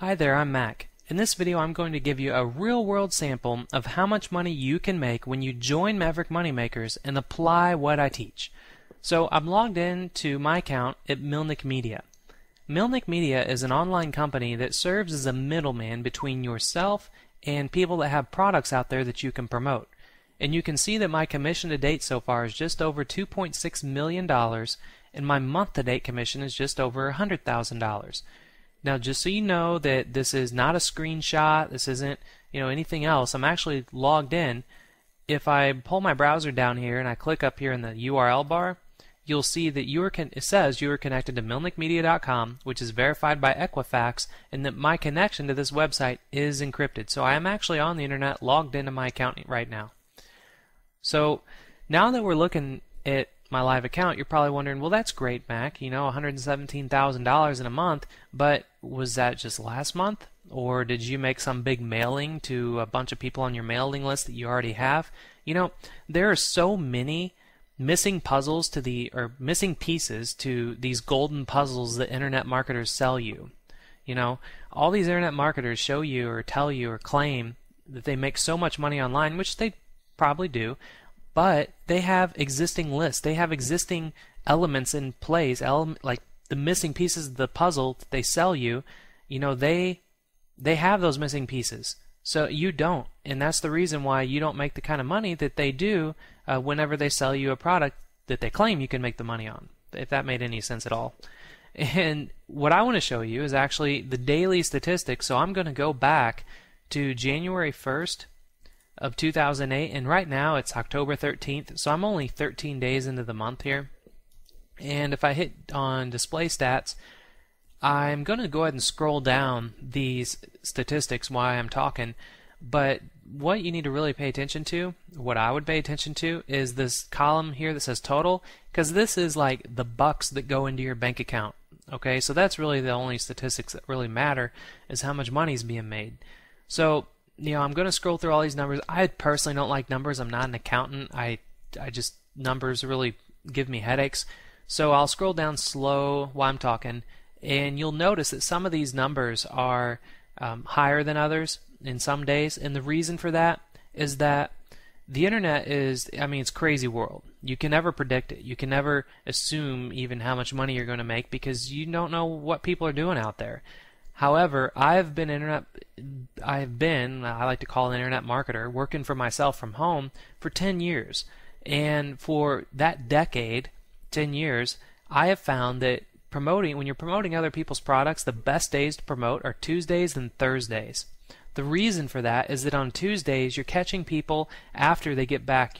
Hi there, I'm Mac. In this video I'm going to give you a real-world sample of how much money you can make when you join Maverick Moneymakers and apply what I teach. So I'm logged in to my account at Milnick Media. Milnick Media is an online company that serves as a middleman between yourself and people that have products out there that you can promote. And you can see that my commission to date so far is just over $2.6 million, and my month-to-date commission is just over $100,000. Now, just so you know that this is not a screenshot, this isn't anything else. I'm actually logged in. If I pull my browser down here and I click up here in the URL bar, you'll see that it says you are connected to milnickmedia.com, which is verified by Equifax, and that my connection to this website is encrypted. So I am actually on the internet, logged into my account right now. So now that we're looking at my live account, you're probably wondering, well, that's great, Mac, $117,000 in a month, but was that just last month? Or did you make some big mailing to a bunch of people on your mailing list that you already have? There are so many missing missing pieces to these golden puzzles that internet marketers sell you. All these internet marketers show you or tell you or claim that they make so much money online, which they probably do, but they have existing lists. They have existing elements in place, like the missing pieces of the puzzle that they sell you. They have those missing pieces. So you don't, and that's the reason why you don't make the kind of money that they do whenever they sell you a product that they claim you can make the money on, if that made any sense at all. And what I want to show you is actually the daily statistics. So I'm going to go back to January 1st of 2008, and right now it's October 13th, so I'm only 13 days into the month here. And if I hit on display stats, I'm going to go ahead and scroll down these statistics while I'm talking, but what you need to really pay attention to, what I would pay attention to, is this column here that says total, because this is like the bucks that go into your bank account. Okay, so that's really the only statistics that really matter, is how much money is being made. So I'm going to scroll through all these numbers. I personally don't like numbers. I'm not an accountant. Numbers really give me headaches. So I'll scroll down slow while I'm talking, and you'll notice that some of these numbers are higher than others in some days. And the reason for that is that the internet is, it's a crazy world. You can never predict it. You can never assume even how much money you're going to make because you don't know what people are doing out there. However, I like to call an internet marketer, working for myself from home for 10 years. And for that decade, 10 years, I have found that when you're promoting other people's products, the best days to promote are Tuesdays and Thursdays. The reason for that is that on Tuesdays, you're catching people after they get back,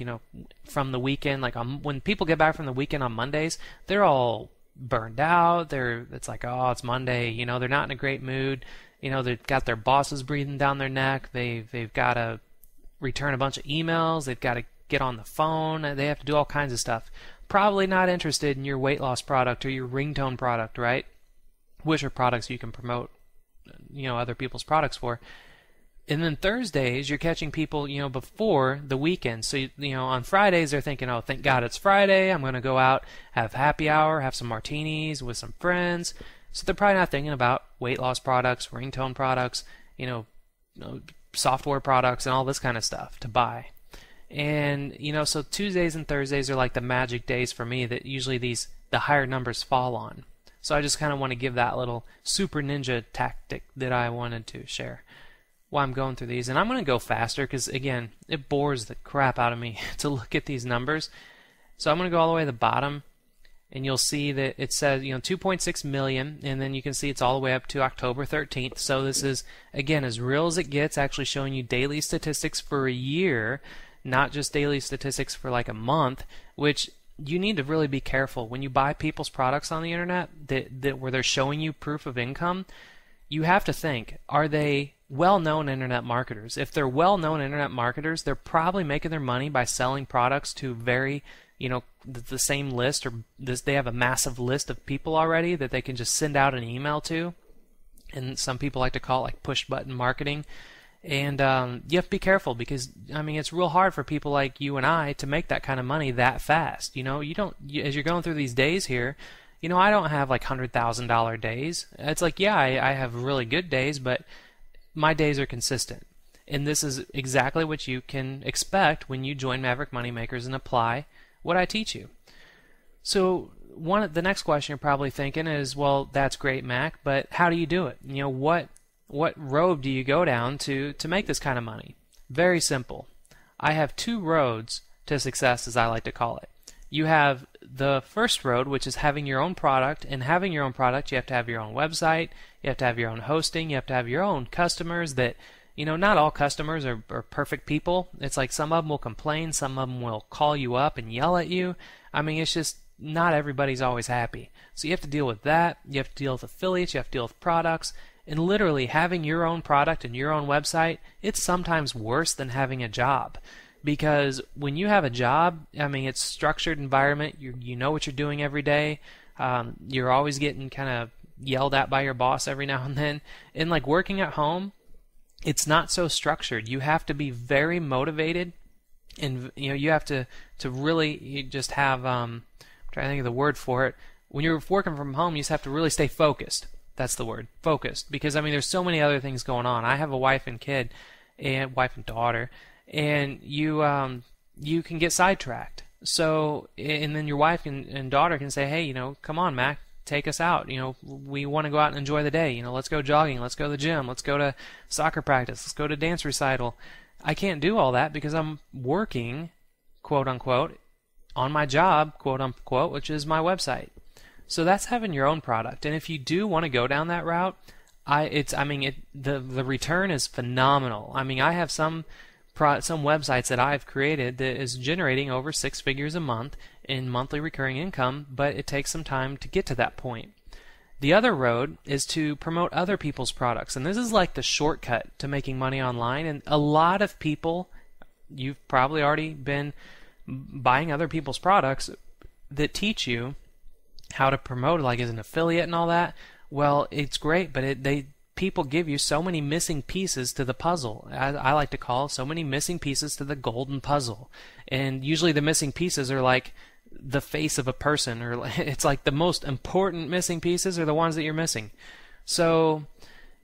from the weekend. Like when people get back from the weekend on Mondays, they're all burned out. It's like, oh, it's Monday. They're not in a great mood. They've got their bosses breathing down their neck. They've got to return a bunch of emails. They've got to get on the phone. They have to do all kinds of stuff. Probably not interested in your weight loss product or your ringtone product, right? Which are products you can promote, other people's products for. And then Thursdays, you're catching people, before the weekend. So, on Fridays, they're thinking, oh, thank God it's Friday. I'm going to go out, have happy hour, have some martinis with some friends. So they're probably not thinking about weight loss products, ringtone products, software products, and all this kind of stuff to buy. And, so Tuesdays and Thursdays are like the magic days for me that usually the higher numbers fall on. So I just kind of want to give that little super ninja tactic that I wanted to share while I'm going through these. And I'm going to go faster because, again, it bores the crap out of me to look at these numbers. So I'm going to go all the way to the bottom, and you'll see that it says, 2.6 million, and then you can see it's all the way up to October 13th. So this is, again, as real as it gets, actually showing you daily statistics for a year, not just daily statistics for like a month, which you need to really be careful. When you buy people's products on the internet where they're showing you proof of income, you have to think, are they well-known internet marketers? If they're well-known internet marketers, they're probably making their money by selling products to very, the same list, or they have a massive list of people already that they can just send out an email to. And some people like to call it like push-button marketing. And you have to be careful because, it's real hard for people like you and I to make that kind of money that fast. You don't, as you're going through these days here, I don't have like $100,000 days. It's like, yeah, I have really good days, but my days are consistent. And this is exactly what you can expect when you join Maverick Moneymakers and apply what I teach you. So the next question you're probably thinking is, well, that's great, Mac, but how do you do it? What road do you go down to make this kind of money? Very simple. I have two roads to success, as I like to call it. You have the first road, which is having your own product, and having your own product, you have to have your own website, you have to have your own hosting, you have to have your own customers that, not all customers are perfect people. It's like some of them will complain, some of them will call you up and yell at you. It's just not everybody's always happy. So you have to deal with that, you have to deal with affiliates, you have to deal with products, and literally having your own product and your own website, it's sometimes worse than having a job. Because when you have a job, it's structured environment, you know what you're doing every day, you're always getting kind of yelled at by your boss every now and then. And like working at home, it's not so structured. You have to be very motivated, and you have to really you just have I'm trying to think of the word for it. When you're working from home, you just have to really stay focused. That's the word, focused. Because there's so many other things going on. I have a wife and daughter, and you can get sidetracked. So, and then your wife and daughter can say, hey, come on, Mac, take us out. We want to go out and enjoy the day. Let's go jogging, let's go to the gym, let's go to soccer practice, let's go to dance recital. I can't do all that because I'm working, quote unquote, on my job, quote unquote, which is my website. So that's having your own product. And if you do want to go down that route, the return is phenomenal. I have some websites that I've created that is generating over 6 figures a month in monthly recurring income, but it takes some time to get to that point. The other road is to promote other people's products, and this is like the shortcut to making money online. And a lot of people, you've probably already been buying other people's products that teach you how to promote, like as an affiliate and all that. Well, it's great, but people give you so many missing pieces to the puzzle. I like to call so many missing pieces to the golden puzzle. And usually the missing pieces are like the face of a person, or it's like the most important missing pieces are the ones that you're missing. So,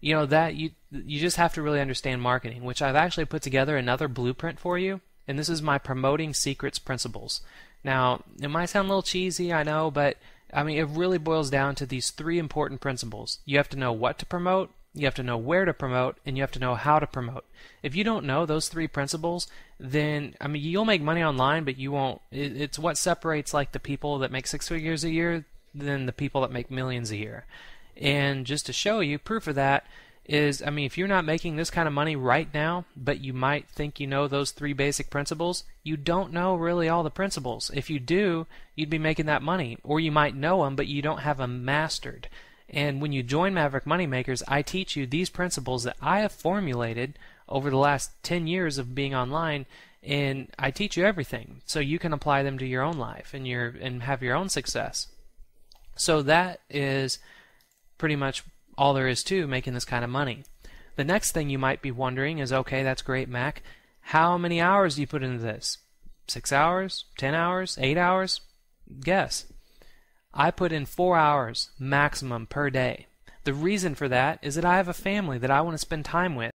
that you just have to really understand marketing, which I've actually put together another blueprint for you, and this is my promoting secrets principles. Now, it might sound a little cheesy, I know, but it really boils down to these 3 important principles. You have to know what to promote, you have to know where to promote, and you have to know how to promote. If you don't know those 3 principles, then you'll make money online, but you won't. It's what separates like the people that make 6 figures a year than the people that make millions a year. And just to show you proof of that is, if you're not making this kind of money right now, but you might think you know those 3 basic principles, you don't know really all the principles. If you do, you'd be making that money. Or you might know them, but you don't have them mastered. And when you join Maverick Moneymakers, I teach you these principles that I have formulated over the last 10 years of being online, and I teach you everything so you can apply them to your own life and have your own success. So that is pretty much all there is to making this kind of money. The next thing you might be wondering is, okay, that's great, Mac. How many hours do you put into this? 6 hours? 10 hours? 8 hours? Guess. I put in 4 hours maximum per day. The reason for that is that I have a family that I want to spend time with.